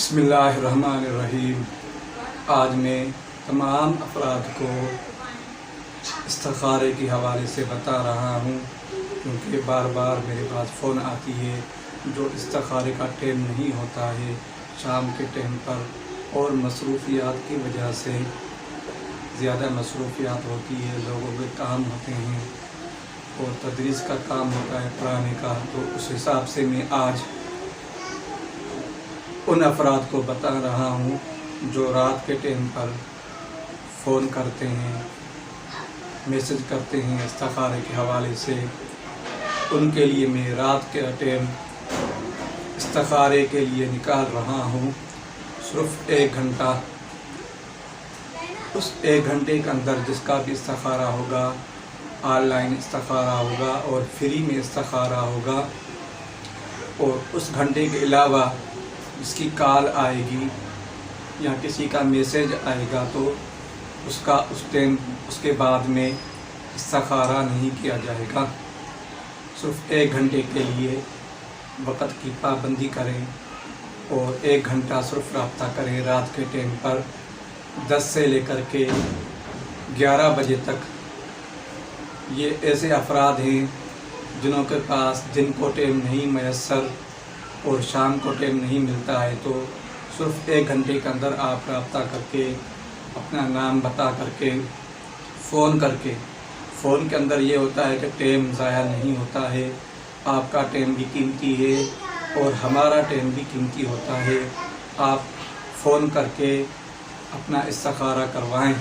بسم اللہ الرحمن الرحیم۔ آج میں تمام افراد کو استخارے کے حوالے سے بتا رہا ہوں، کیونکہ بار بار میرے پاس فون آتی ہے جو استخارے کا ٹائم نہیں ہوتا ہے شام کے ٹائم پر، اور مصروفیات کی وجہ سے زیادہ مصروفیات ہوتی ہے، لوگوں کے کام ہوتے ہیں اور تدریس کا کام ہوتا ہے پڑھانے کا، تو اس حساب سے میں آج ان افراد کو بتا رہا ہوں جو رات کے ٹائم پر فون کرتے ہیں، میسج کرتے ہیں استخارے کے حوالے سے۔ ان کے لیے میں رات کے ٹائم استخارے کے لیے نکال رہا ہوں صرف 1 گھنٹہ۔ اس 1 گھنٹے کے اندر جس کا بھی استخارہ ہوگا، آن لائن استخارہ ہوگا اور فری میں استخارہ ہوگا، اور اس گھنٹے کے علاوہ جس کی کال آئے گی یا کسی کا میسج آئے گا تو اس ٹائم اس کے بعد میں استخارہ نہیں کیا جائے گا۔ صرف 1 گھنٹے کے لیے وقت کی پابندی کریں اور 1 گھنٹہ صرف رابطہ کریں رات کے ٹائم پر 10 سے لے کر کے 11 بجے تک۔ یہ ایسے افراد ہیں جنہوں کے پاس دن کو ٹائم نہیں میسر اور شام کو ٹائم نہیں ملتا ہے، تو صرف 1 گھنٹے کے اندر آپ رابطہ کر کے اپنا نام بتا کر کے فون کے اندر یہ ہوتا ہے کہ ٹائم ضائع نہیں ہوتا ہے، آپ کا ٹائم بھی قیمتی ہے اور ہمارا ٹائم بھی قیمتی ہوتا ہے۔ آپ فون کر کے اپنا استخارہ کروائیں۔